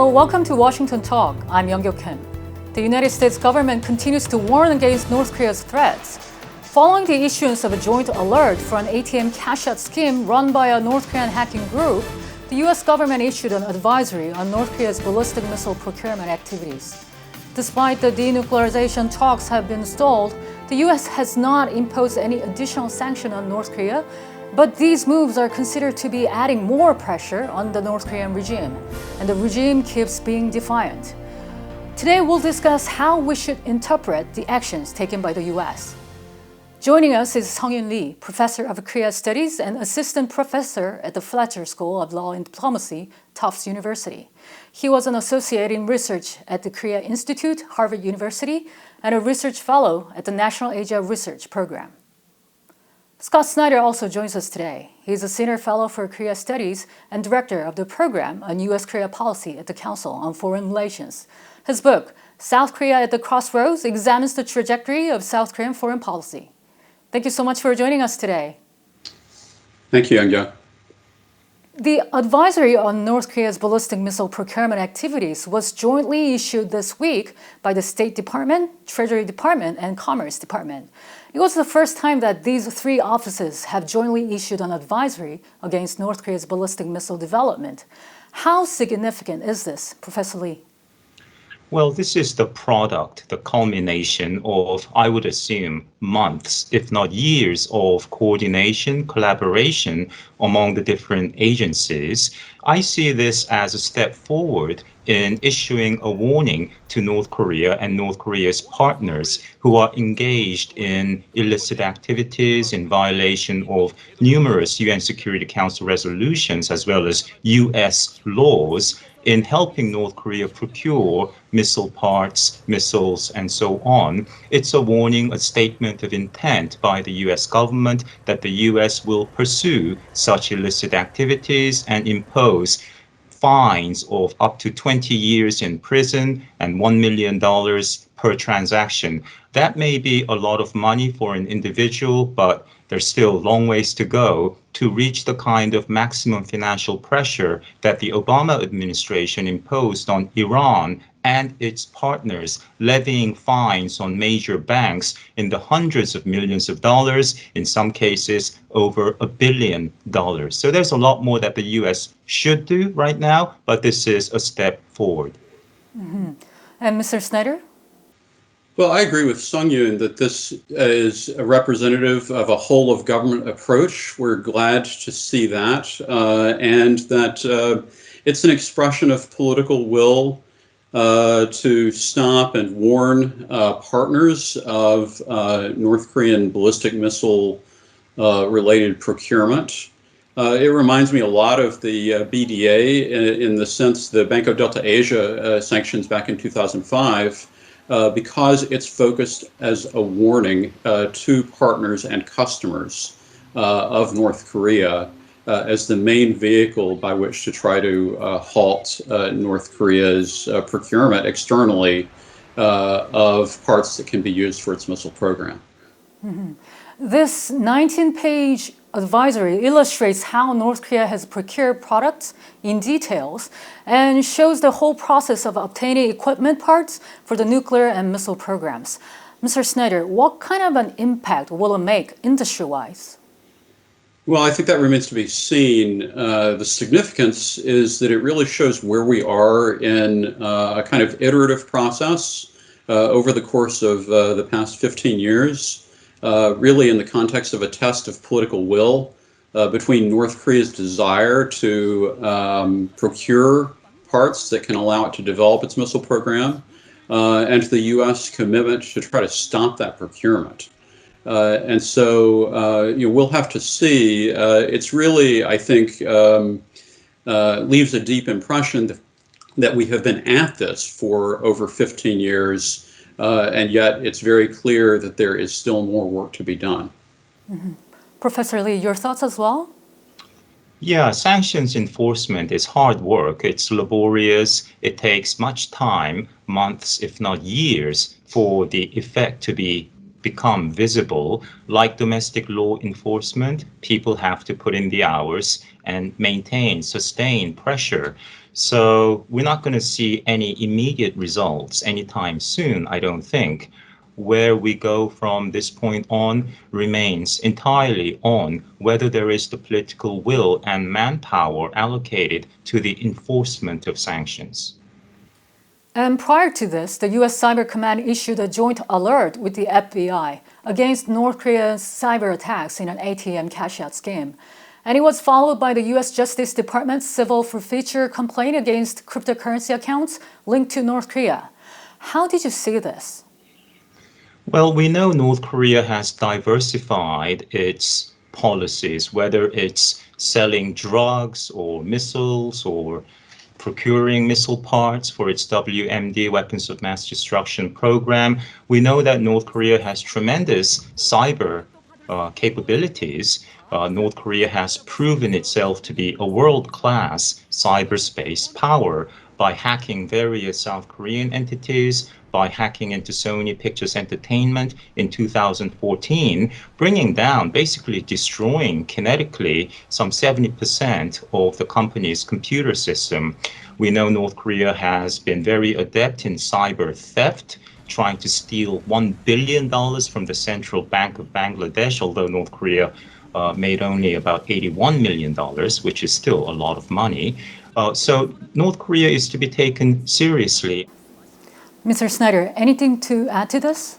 Hello, welcome to Washington Talk. I'm Young-Gyo Kim. The United States government continues to warn against North Korea's threats. Following the issuance of a joint alert for an ATM cash-out scheme run by a North Korean hacking group, the U.S. government issued an advisory on North Korea's ballistic missile procurement activities. Despite the denuclearization talks have been stalled, the U.S. has not imposed any additional sanction on North Korea, but these moves are considered to be adding more pressure on the North Korean regime, and the regime keeps being defiant. Today we'll discuss how we should interpret the actions taken by the U.S. Joining us is Sung-yoon Lee, professor of Korea Studies and assistant professor at the Fletcher School of Law and Diplomacy, Tufts University. He was an associate in research at the Korea Institute, Harvard University, and a research fellow at the National Asia Research Program. Scot Snyder also joins us today. He's a senior fellow for Korea Studies and director of the program on U.S.-Korea policy at the Council on Foreign Relations. His book, South Korea at the Crossroads, examines the trajectory of South Korean foreign policy. Thank you so much for joining us today. Thank you, Young-Gyo. The advisory on North Korea's ballistic missile procurement activities was jointly issued this week by the State Department, Treasury Department, and Commerce Department. It was the first time that these three offices have jointly issued an advisory against North Korea's ballistic missile development. How significant is this, Professor Lee? Well, this is the product, the culmination of, I would assume, months, if not years, of coordination, collaboration among the different agencies. I see this as a step forward in issuing a warning to North Korea and North Korea's partners who are engaged in illicit activities in violation of numerous UN Security Council resolutions as well as US laws in helping North Korea procure missile parts, missiles, and so on. It's a warning, a statement of intent by the US government that the US will pursue such illicit activities and impose fines of up to 20 years in prison and $1 million per transaction. That may be a lot of money for an individual, but there's still a long ways to go to reach the kind of maximum financial pressure that the Obama administration imposed on Iran and its partners, levying fines on major banks in the hundreds of millions of dollars, in some cases over $1 billion. So there's a lot more that the US should do right now, but this is a step forward. Mm-hmm. And Mr. Snyder? Well, I agree with Sung-yoon that this is a representative of a whole-of-government approach. We're glad to see that, and that it's an expression of political will to stop and warn partners of North Korean ballistic missile related procurement. It reminds me a lot of the BDA in the sense the Bank of Delta Asia sanctions back in 2005. Because it's focused as a warning to partners and customers of North Korea as the main vehicle by which to try to halt North Korea's procurement externally of parts that can be used for its missile program. Mm-hmm. This 19-page advisory illustrates how North Korea has procured products in details and shows the whole process of obtaining equipment parts for the nuclear and missile programs. Mr. Snyder, what kind of an impact will it make industry-wise? Well, I think that remains to be seen. The significance is that it really shows where we are in a kind of iterative process over the course of the past 15 years. Really in the context of a test of political will between North Korea's desire to procure parts that can allow it to develop its missile program and the U.S. commitment to try to stop that procurement. And so we'll have to see. It's really, I think, leaves a deep impression that we have been at this for over 15 years. And yet it's very clear that there is still more work to be done. Mm-hmm. Professor Lee, your thoughts as well? Yeah, sanctions enforcement is hard work. It's laborious. It takes much time, months, if not years, for the effect to become visible. Like domestic law enforcement, people have to put in the hours and sustain pressure. So we're not going to see any immediate results anytime soon, I don't think. Where we go from this point on remains entirely on whether there is the political will and manpower allocated to the enforcement of sanctions. And prior to this, the US Cyber Command issued a joint alert with the FBI against North Korea's cyber attacks in an ATM cash-out scheme. And it was followed by the US Justice Department's civil forfeiture complaint against cryptocurrency accounts linked to North Korea. How did you see this? Well, we know North Korea has diversified its policies, whether it's selling drugs or missiles or procuring missile parts for its WMD, weapons of mass destruction program. We know that North Korea has tremendous cyber capabilities. North Korea has proven itself to be a world-class cyberspace power by hacking various South Korean entities, by hacking into Sony Pictures Entertainment in 2014, bringing down, basically destroying kinetically some 70% of the company's computer system. We know North Korea has been very adept in cyber theft, trying to steal $1 billion from the Central Bank of Bangladesh, although North Korea made only about $81 million, which is still a lot of money. So North Korea is to be taken seriously. Mr. Snyder, anything to add to this?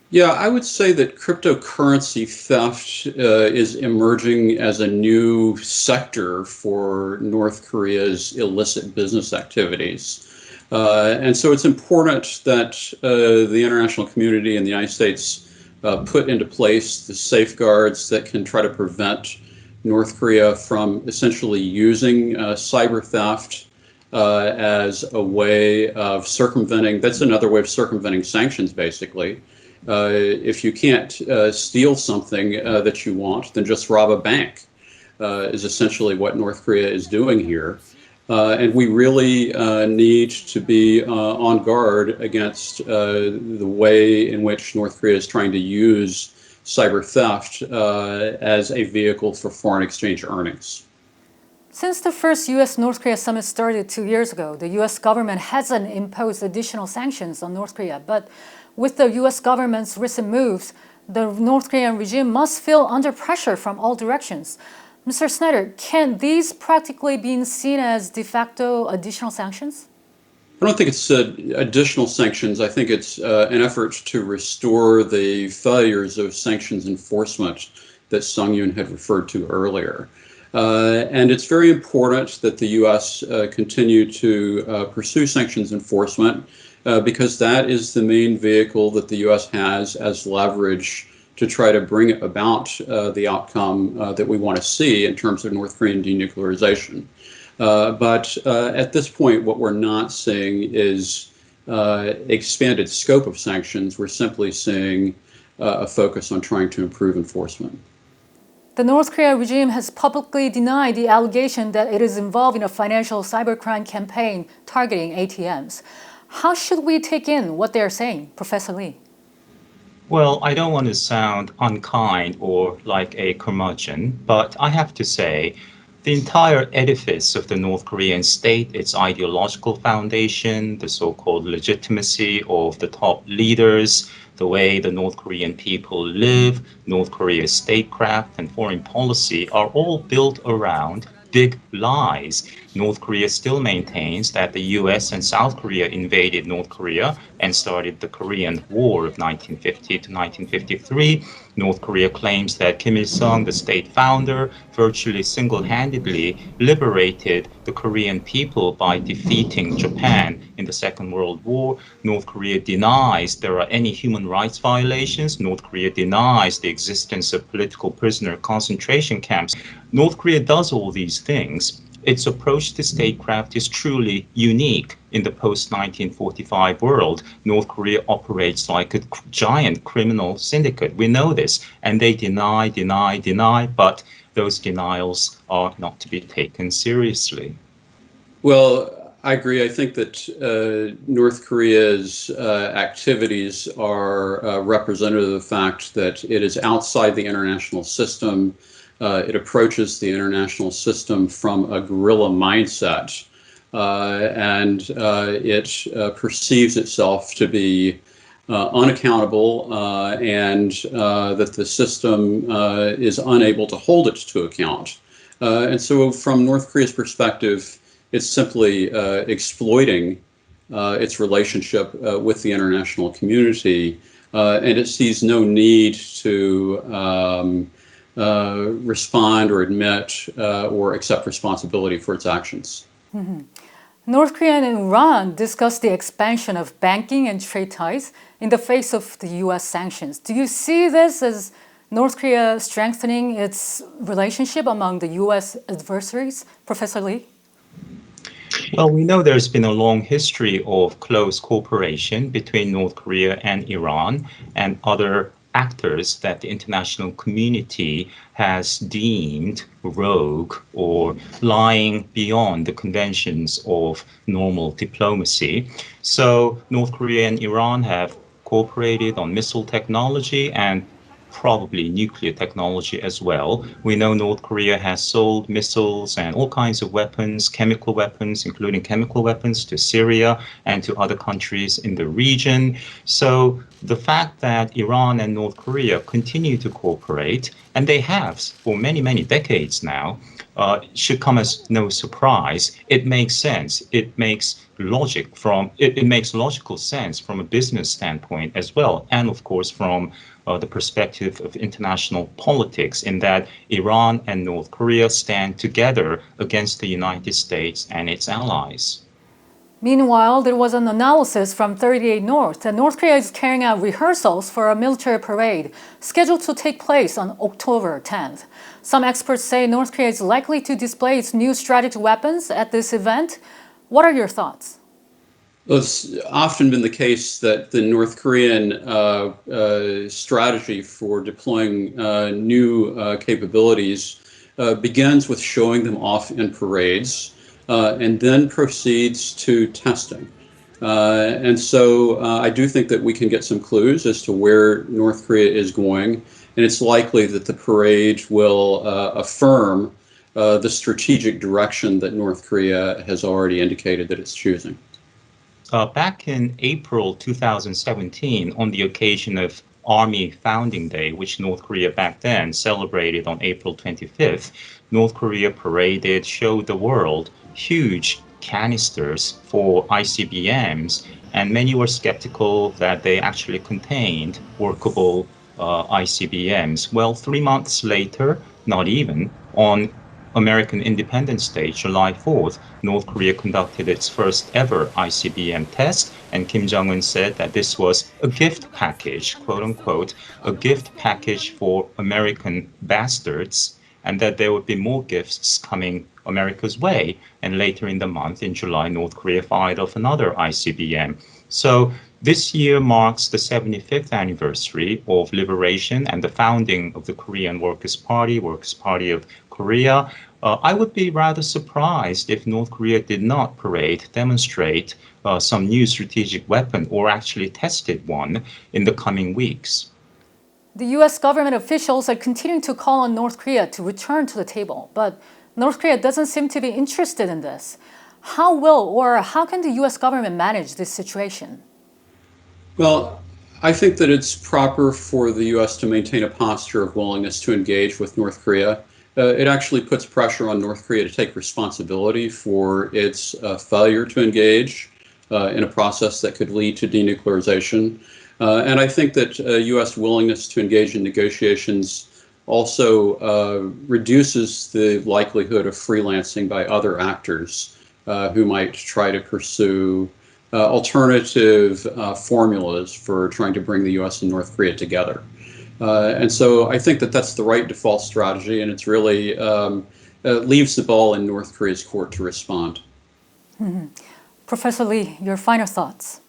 Yeah, I would say that cryptocurrency theft is emerging as a new sector for North Korea's illicit business activities. And so it's important that the international community and the United States put into place the safeguards that can try to prevent North Korea from essentially using cyber theft as a way of circumventing, that's another way of circumventing sanctions, basically. If you can't steal something that you want, then just rob a bank, is essentially what North Korea is doing here. And we really need to be on guard against the way in which North Korea is trying to use cyber theft as a vehicle for foreign exchange earnings. Since the first US-North Korea summit started 2 years ago, the US government hasn't imposed additional sanctions on North Korea. But with the US government's recent moves, the North Korean regime must feel under pressure from all directions. Mr. Snyder, can these practically be seen as de facto additional sanctions? I don't think it's additional sanctions. I think it's an effort to restore the failures of sanctions enforcement that Sung-yoon had referred to earlier. And it's very important that the U.S. Continue to pursue sanctions enforcement because that is the main vehicle that the U.S. has as leverage to try to bring about the outcome that we want to see in terms of North Korean denuclearization. But at this point, what we're not seeing is expanded scope of sanctions. We're simply seeing a focus on trying to improve enforcement. The North Korea regime has publicly denied the allegation that it is involved in a financial cybercrime campaign targeting ATMs. How should we take in what they're saying, Professor Lee? Well, I don't want to sound unkind or like a curmudgeon, but I have to say, the entire edifice of the North Korean state, its ideological foundation, the so-called legitimacy of the top leaders, the way the North Korean people live, North Korea's statecraft and foreign policy are all built around big lies. North Korea still maintains that the US and South Korea invaded North Korea and started the Korean War of 1950 to 1953. North Korea claims that Kim Il-sung, the state founder, virtually single-handedly liberated the Korean people by defeating Japan in the Second World War. North Korea denies there are any human rights violations. North Korea denies the existence of political prisoner concentration camps. North Korea does all these things. Its approach to statecraft is truly unique in the post-1945 world. North Korea operates like a giant criminal syndicate. We know this. And they deny, but those denials are not to be taken seriously. Well, I agree. I think that North Korea's activities are representative of the fact that it is outside the international system. It approaches the international system from a guerrilla mindset It perceives itself to be unaccountable and that the system is unable to hold it to account. And so from North Korea's perspective, it's simply exploiting its relationship with the international community, and it sees no need to respond or admit or accept responsibility for its actions. North Korea and Iran discussed the expansion of banking and trade ties in the face of the U.S. sanctions. Do you see this as North Korea strengthening its relationship among the U.S. adversaries, Professor Lee? Well, we know there's been a long history of close cooperation between North Korea and Iran and other actors that the international community has deemed rogue or lying beyond the conventions of normal diplomacy. So North Korea and Iran have cooperated on missile technology and probably nuclear technology as well. We know North Korea has sold missiles and all kinds of weapons, chemical weapons, including chemical weapons to Syria and to other countries in the region. So the fact that Iran and North Korea continue to cooperate, and they have for many, many decades now, should come as no surprise. It makes sense. It makes logical sense from a business standpoint as well, and of course from the perspective of international politics, in that Iran and North Korea stand together against the United States and its allies. Meanwhile, there was an analysis from 38 North that North Korea is carrying out rehearsals for a military parade scheduled to take place on October 10th. Some experts say North Korea is likely to display its new strategic weapons at this event. What are your thoughts? Well, it's often been the case that the North Korean strategy for deploying new capabilities begins with showing them off in parades and then proceeds to testing. And so I do think that we can get some clues as to where North Korea is going, and it's likely that the parade will affirm the strategic direction that North Korea has already indicated that it's choosing. Back in April 2017, on the occasion of Army Founding Day, which North Korea back then celebrated on April 25th, North Korea showed the world huge canisters for ICBMs, and many were skeptical that they actually contained workable ICBMs. Well, 3 months later, not even, on American Independence Day, July 4th, North Korea conducted its first ever ICBM test, and Kim Jong-un said that this was a gift package, quote unquote, a gift package for American bastards, and that there would be more gifts coming America's way. And later in the month, in July, North Korea fired off another ICBM. So this year marks the 75th anniversary of liberation and the founding of the Korean Workers' Party of Korea. I would be rather surprised if North Korea did not demonstrate some new strategic weapon, or actually tested one, in the coming weeks. The U.S. government officials are continuing to call on North Korea to return to the table, but North Korea doesn't seem to be interested in this. How can the U.S. government manage this situation? Well, I think that it's proper for the U.S. to maintain a posture of willingness to engage with North Korea. It actually puts pressure on North Korea to take responsibility for its failure to engage in a process that could lead to denuclearization. And I think that U.S. willingness to engage in negotiations also reduces the likelihood of freelancing by other actors who might try to pursue alternative formulas for trying to bring the U.S. and North Korea together. And so I think that that's the right default strategy, and it's really leaves the ball in North Korea's court to respond. Mm-hmm. Professor Lee, your final thoughts.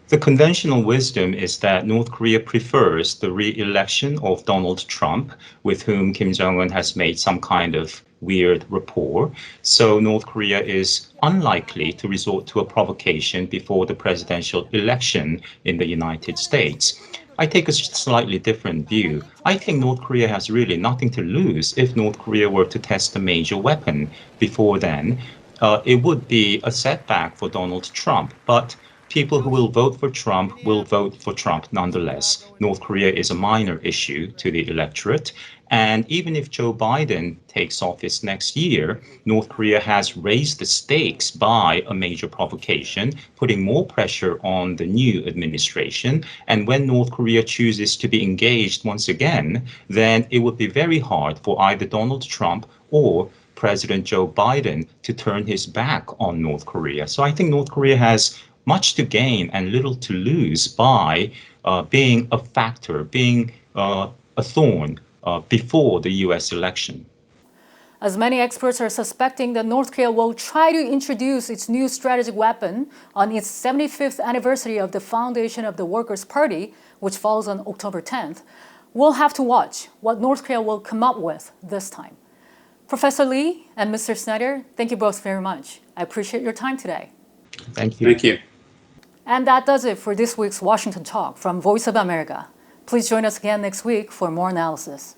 The conventional wisdom is that North Korea prefers the re-election of Donald Trump, with whom Kim Jong-un has made some kind of weird rapport. So North Korea is unlikely to resort to a provocation before the presidential election in the United States. I take a slightly different view. I think North Korea has really nothing to lose if North Korea were to test a major weapon before then. it would be a setback for Donald Trump. But people who will vote for Trump nonetheless. North Korea is a minor issue to the electorate. And even if Joe Biden takes office next year, North Korea has raised the stakes by a major provocation, putting more pressure on the new administration. And when North Korea chooses to be engaged once again, then it would be very hard for either Donald Trump or President Joe Biden to turn his back on North Korea. So I think North Korea has much to gain and little to lose by being a factor, being a thorn before the U.S. election. As many experts are suspecting that North Korea will try to introduce its new strategic weapon on its 75th anniversary of the foundation of the Workers' Party, which falls on October 10th, we'll have to watch what North Korea will come up with this time. Professor Lee and Mr. Snyder, thank you both very much. I appreciate your time today. Thank you. Thank you. And that does it for this week's Washington Talk from Voice of America. Please join us again next week for more analysis.